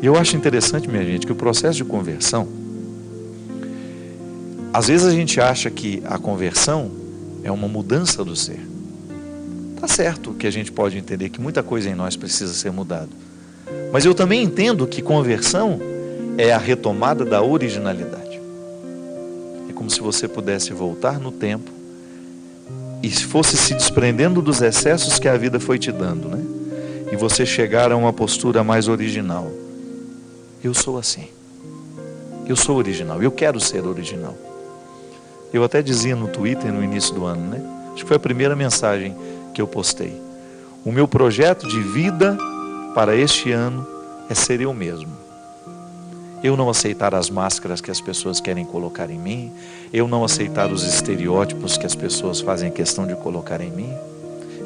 E eu acho interessante, minha gente, que o processo de conversão, às vezes a gente acha que a conversão é uma mudança do ser. Tá certo que a gente pode entender que muita coisa em nós precisa ser mudada. Mas eu também entendo que conversão é a retomada da originalidade. É como se você pudesse voltar no tempo e fosse se desprendendo dos excessos que a vida foi te dando, né? E você chegar a uma postura mais original. Eu sou assim. Eu sou original. Eu quero ser original. Eu até dizia no Twitter no início do ano, né? Acho que foi a primeira mensagem que eu postei. O meu projeto de vida para este ano é ser eu mesmo. Eu não aceitar as máscaras que as pessoas querem colocar em mim. Eu não aceitar os estereótipos que as pessoas fazem questão de colocar em mim.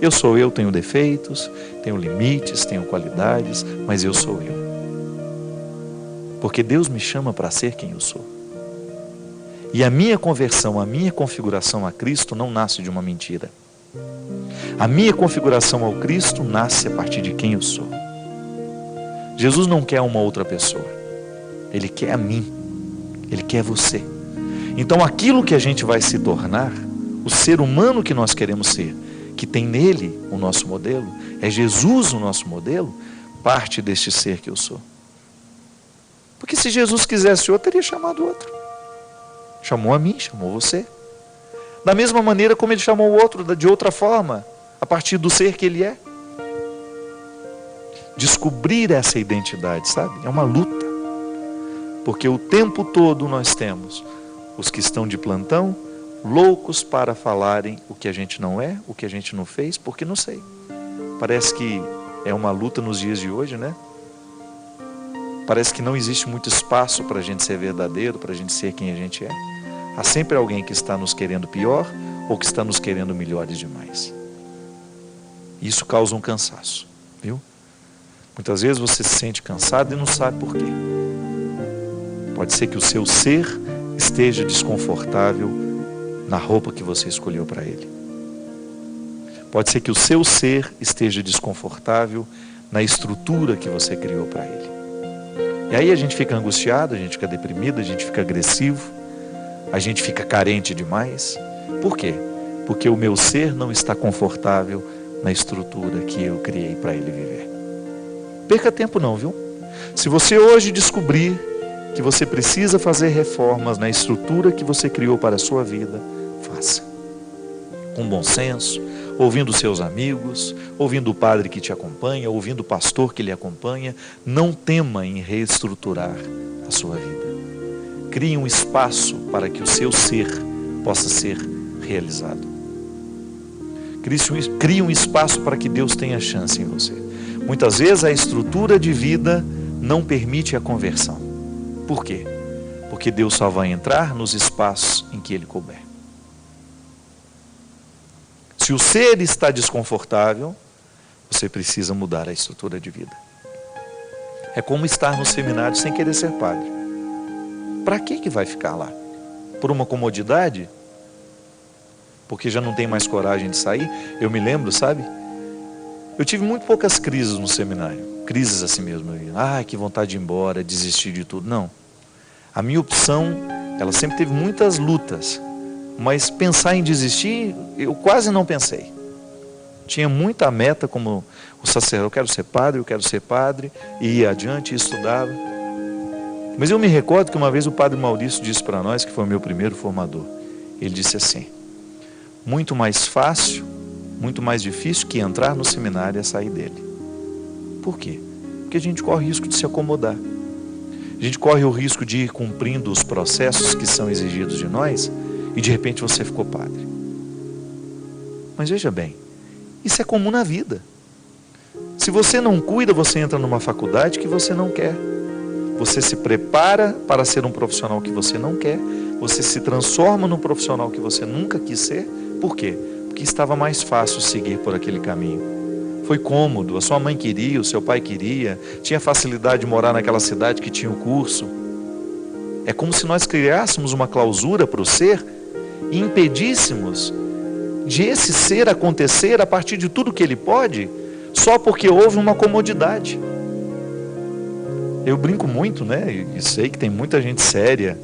Eu sou eu, tenho defeitos, tenho limites, tenho qualidades, mas eu sou eu. Porque Deus me chama para ser quem eu sou. E a minha conversão, a minha configuração a Cristo não nasce de uma mentira. A minha configuração ao Cristo nasce a partir de quem eu sou. Jesus não quer uma outra pessoa. Ele quer a mim. Ele quer você. Então aquilo que a gente vai se tornar, o ser humano que nós queremos ser, que tem nele o nosso modelo, é Jesus o nosso modelo, parte deste ser que eu sou. Porque se Jesus quisesse outro, teria chamado outro. Chamou a mim, chamou você. Da mesma maneira como ele chamou o outro, de outra forma, a partir do ser que ele é. Descobrir essa identidade, sabe? É uma luta. Porque o tempo todo nós temos os que estão de plantão, loucos para falarem o que a gente não é, o que a gente não fez, porque não sei. Parece que é uma luta nos dias de hoje, né? Parece que não existe muito espaço para a gente ser verdadeiro, para a gente ser quem a gente é. Há sempre alguém que está nos querendo pior ou que está nos querendo melhores demais. Isso causa um cansaço, viu? Muitas vezes você se sente cansado e não sabe por quê. Pode ser que o seu ser esteja desconfortável na roupa que você escolheu para ele. Pode ser que o seu ser esteja desconfortável na estrutura que você criou para ele. E aí a gente fica angustiado, a gente fica deprimido, a gente fica agressivo, a gente fica carente demais. Por quê? Porque o meu ser não está confortável na estrutura que eu criei para ele viver. Perca tempo não, viu? Se você hoje descobrir que você precisa fazer reformas na estrutura que você criou para a sua vida, faça. Com bom senso, ouvindo seus amigos, ouvindo o padre que te acompanha, ouvindo o pastor que lhe acompanha. Não tema em reestruturar a sua vida. Crie um espaço para que o seu ser possa ser realizado. Crie um espaço para que Deus tenha chance em você. Muitas vezes a estrutura de vida não permite a conversão. Por quê? Porque Deus só vai entrar nos espaços em que Ele couber. Se o ser está desconfortável, você precisa mudar a estrutura de vida. É como estar no seminário sem querer ser padre. Para que vai ficar lá? Por uma comodidade? Porque já não tem mais coragem de sair? Eu me lembro, sabe? Eu tive muito poucas crises no seminário. Crises assim mesmo. Que vontade de ir embora, desistir de tudo. Não. A minha opção, ela sempre teve muitas lutas. Mas pensar em desistir, eu quase não pensei. Tinha muita meta como o sacerdote. Eu quero ser padre. E ia adiante e estudava. Mas eu me recordo que uma vez o padre Maurício disse para nós, que foi o meu primeiro formador. Ele disse assim: muito mais fácil, muito mais difícil que entrar no seminário é sair dele. Por quê? Porque a gente corre o risco de se acomodar. A gente corre o risco de ir cumprindo os processos que são exigidos de nós e de repente você ficou padre. Mas veja bem, isso é comum na vida. Se você não cuida, você entra numa faculdade que você não quer. Você se prepara para ser um profissional que você não quer. Você se transforma num profissional que você nunca quis ser. Por quê? Porque estava mais fácil seguir por aquele caminho. Foi cômodo, a sua mãe queria, o seu pai queria, tinha facilidade de morar naquela cidade que tinha o curso. É como se nós criássemos uma clausura para o ser e impedíssemos de esse ser acontecer a partir de tudo que ele pode, só porque houve uma comodidade. Eu brinco muito, né? E sei que tem muita gente séria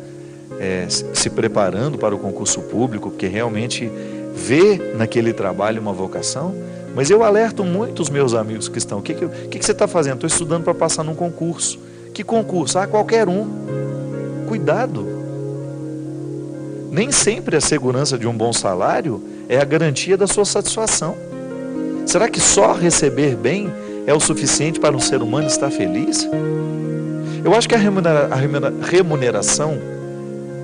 se preparando para o concurso público, porque realmente vê naquele trabalho uma vocação. Mas eu alerto muito os meus amigos que estão. O que você está fazendo? Estou estudando para passar num concurso. Que concurso? Ah, qualquer um. Cuidado. Nem sempre a segurança de um bom salário é a garantia da sua satisfação. Será que só receber bem é o suficiente para um ser humano estar feliz? Eu acho que a remuneração,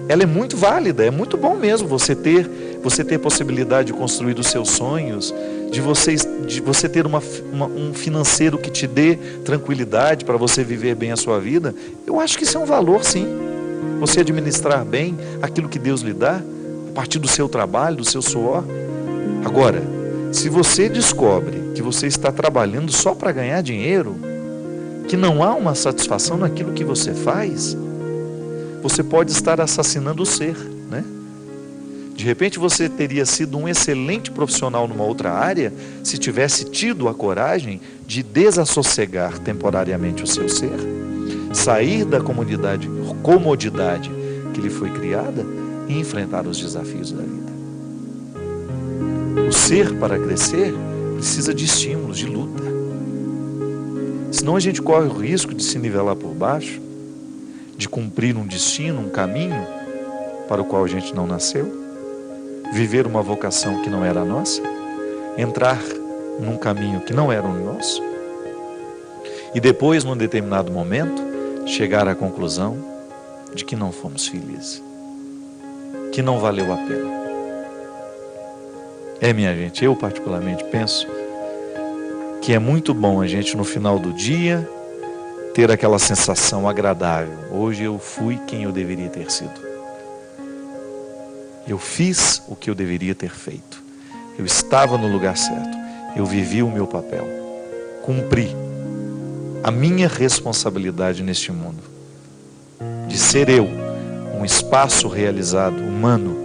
ela é muito válida, é muito bom mesmo você ter possibilidade de construir os seus sonhos, de você ter um financeiro que te dê tranquilidade para você viver bem a sua vida. Eu acho que isso é um valor, sim. Você administrar bem aquilo que Deus lhe dá, a partir do seu trabalho, do seu suor. Agora, se você descobre que você está trabalhando só para ganhar dinheiro, que não há uma satisfação naquilo que você faz, você pode estar assassinando o ser, né? De repente você teria sido um excelente profissional numa outra área se tivesse tido a coragem de desassossegar temporariamente o seu ser, sair da comodidade que lhe foi criada e enfrentar os desafios da vida. O ser, para crescer, precisa de estímulos, de luta. Senão a gente corre o risco de se nivelar por baixo, de cumprir um destino, um caminho para o qual a gente não nasceu, viver uma vocação que não era nossa, entrar num caminho que não era o nosso, e depois, num determinado momento, chegar à conclusão de que não fomos felizes, que não valeu a pena. Minha gente, eu particularmente penso que é muito bom a gente no final do dia ter aquela sensação agradável. Hoje eu fui quem eu deveria ter sido. Eu fiz o que eu deveria ter feito. Eu estava no lugar certo. Eu vivi o meu papel. Cumpri a minha responsabilidade neste mundo. De ser eu um espaço realizado, humano,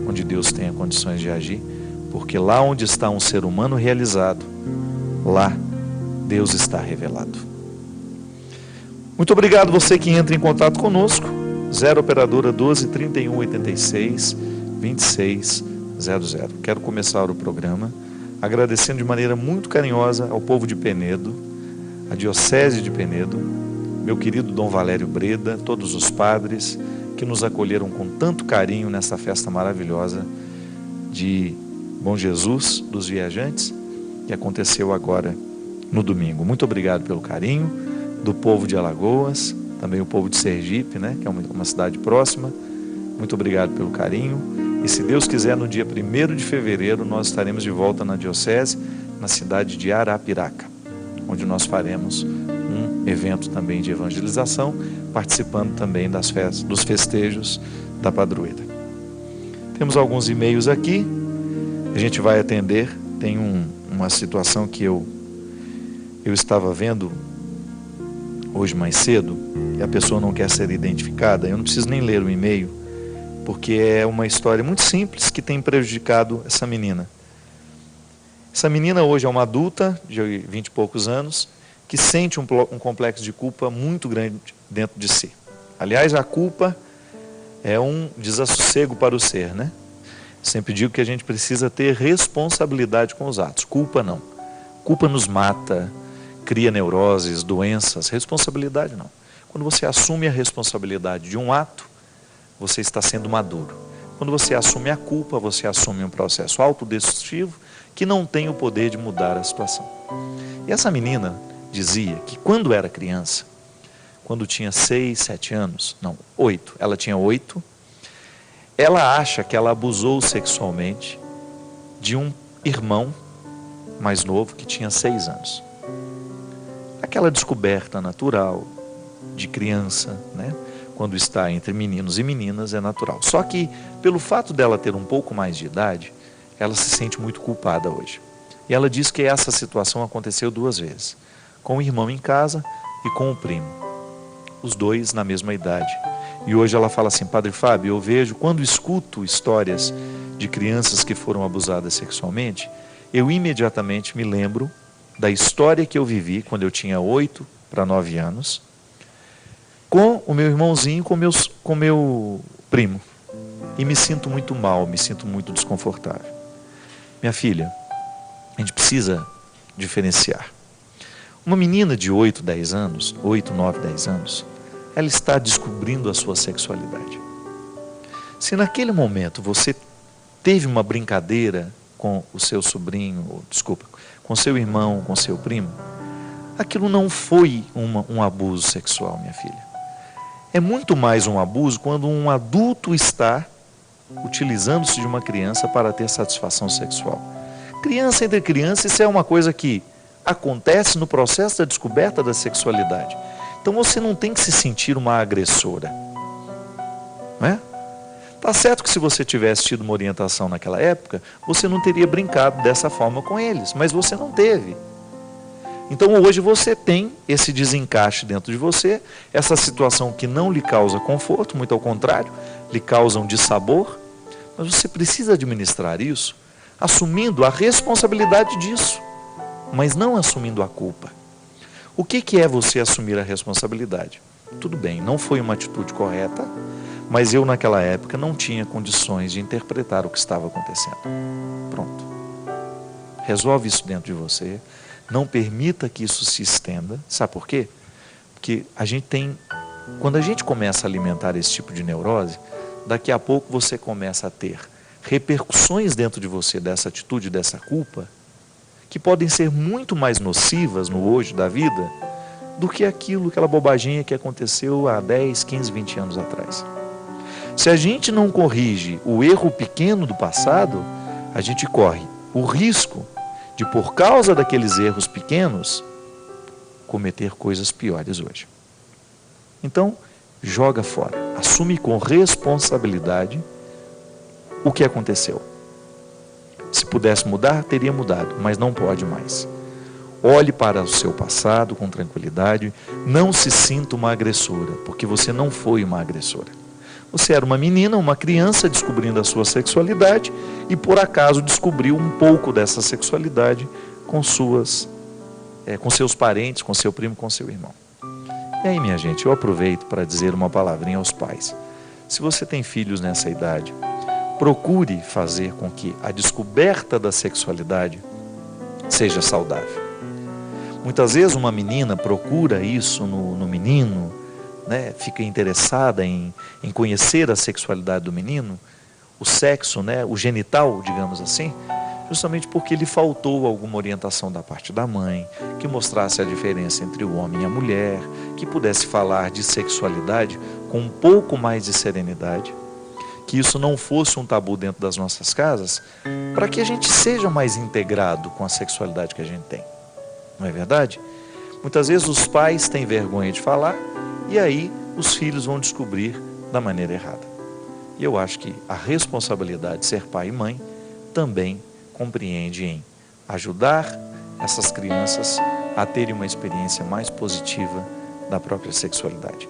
onde Deus tenha condições de agir. Porque lá onde está um ser humano realizado, lá Deus está revelado. Muito obrigado você que entra em contato conosco. 0 operadora 12 31 86 26 00. Quero começar o programa agradecendo de maneira muito carinhosa ao povo de Penedo, a Diocese de Penedo, meu querido Dom Valério Breda, todos os padres que nos acolheram com tanto carinho nessa festa maravilhosa de Bom Jesus dos Viajantes, que aconteceu agora no domingo. Muito obrigado pelo carinho do povo de Alagoas, também o povo de Sergipe, né, que é uma cidade próxima. Muito obrigado pelo carinho. E se Deus quiser, no dia 1º de fevereiro, nós estaremos de volta na Diocese, na cidade de Arapiraca, onde nós faremos um evento também de evangelização, participando também dos festejos da padroeira. Temos alguns e-mails aqui. A gente vai atender. Tem uma situação que eu estava vendo hoje mais cedo, e a pessoa não quer ser identificada. Eu não preciso nem ler o e-mail, porque é uma história muito simples que tem prejudicado essa menina. Essa menina hoje é uma adulta de 20 e poucos anos, que sente um complexo de culpa muito grande dentro de si. Aliás, a culpa é um desassossego para o ser, né? Sempre digo que a gente precisa ter responsabilidade com os atos. Culpa não. Culpa nos mata, cria neuroses, doenças. Responsabilidade não. Quando você assume a responsabilidade de um ato, você está sendo maduro. Quando você assume a culpa, você assume um processo autodestrutivo que não tem o poder de mudar a situação. E essa menina dizia que quando era criança, quando tinha 6, 7 anos, não, 8, ela tinha 8, ela acha que ela abusou sexualmente de um irmão mais novo que tinha 6 anos. Aquela descoberta natural de criança, né? Quando está entre meninos e meninas é natural. Só que pelo fato dela ter um pouco mais de idade, ela se sente muito culpada hoje. E ela diz que essa situação aconteceu 2 vezes. Com o irmão em casa e com o primo. Os dois na mesma idade. E hoje ela fala assim: Padre Fábio, eu vejo, quando escuto histórias de crianças que foram abusadas sexualmente, eu imediatamente me lembro da história que eu vivi quando eu tinha 8 para 9 anos, com o meu irmãozinho, com meu primo. E me sinto muito mal, me sinto muito desconfortável. Minha filha, a gente precisa diferenciar. Uma menina de 8, 10 anos, 8, 9, 10 anos, ela está descobrindo a sua sexualidade. Se naquele momento você teve uma brincadeira com o seu sobrinho, com seu irmão, com seu primo, aquilo não foi um abuso sexual, minha filha. É muito mais um abuso quando um adulto está utilizando-se de uma criança para ter satisfação sexual. Criança entre criança, isso é uma coisa que acontece no processo da descoberta da sexualidade. Então você não tem que se sentir uma agressora. Não é? Tá certo que se você tivesse tido uma orientação naquela época, você não teria brincado dessa forma com eles, mas você não teve. Então hoje você tem esse desencaixe dentro de você, essa situação que não lhe causa conforto, muito ao contrário, lhe causa um dissabor, mas você precisa administrar isso, assumindo a responsabilidade disso, mas não assumindo a culpa. O que é você assumir a responsabilidade? Tudo bem, não foi uma atitude correta, mas eu naquela época não tinha condições de interpretar o que estava acontecendo. Pronto. Resolve isso dentro de você. Não permita que isso se estenda. Sabe por quê? Porque quando a gente começa a alimentar esse tipo de neurose, daqui a pouco você começa a ter repercussões dentro de você dessa atitude, dessa culpa, que podem ser muito mais nocivas no hoje da vida do que aquela bobaginha que aconteceu há 10, 15, 20 anos atrás. Se a gente não corrige o erro pequeno do passado, a gente corre o risco de, por causa daqueles erros pequenos, cometer coisas piores hoje. Então, joga fora. Assume com responsabilidade o que aconteceu. Se pudesse mudar, teria mudado, mas não pode mais. Olhe para o seu passado com tranquilidade. Não se sinta uma agressora, porque você não foi uma agressora. Você era uma menina, uma criança descobrindo a sua sexualidade e por acaso descobriu um pouco dessa sexualidade com seus parentes, com seu primo, com seu irmão. E aí, minha gente, eu aproveito para dizer uma palavrinha aos pais. Se você tem filhos nessa idade, procure fazer com que a descoberta da sexualidade seja saudável. Muitas vezes uma menina procura isso no menino, né? Fica interessada em conhecer a sexualidade do menino, o sexo, né? O genital, digamos assim, justamente porque lhe faltou alguma orientação da parte da mãe, que mostrasse a diferença entre o homem e a mulher, que pudesse falar de sexualidade com um pouco mais de serenidade, que isso não fosse um tabu dentro das nossas casas, para que a gente seja mais integrado com a sexualidade que a gente tem. Não é verdade? Muitas vezes os pais têm vergonha de falar e aí os filhos vão descobrir da maneira errada. E eu acho que a responsabilidade de ser pai e mãe também compreende em ajudar essas crianças a terem uma experiência mais positiva da própria sexualidade.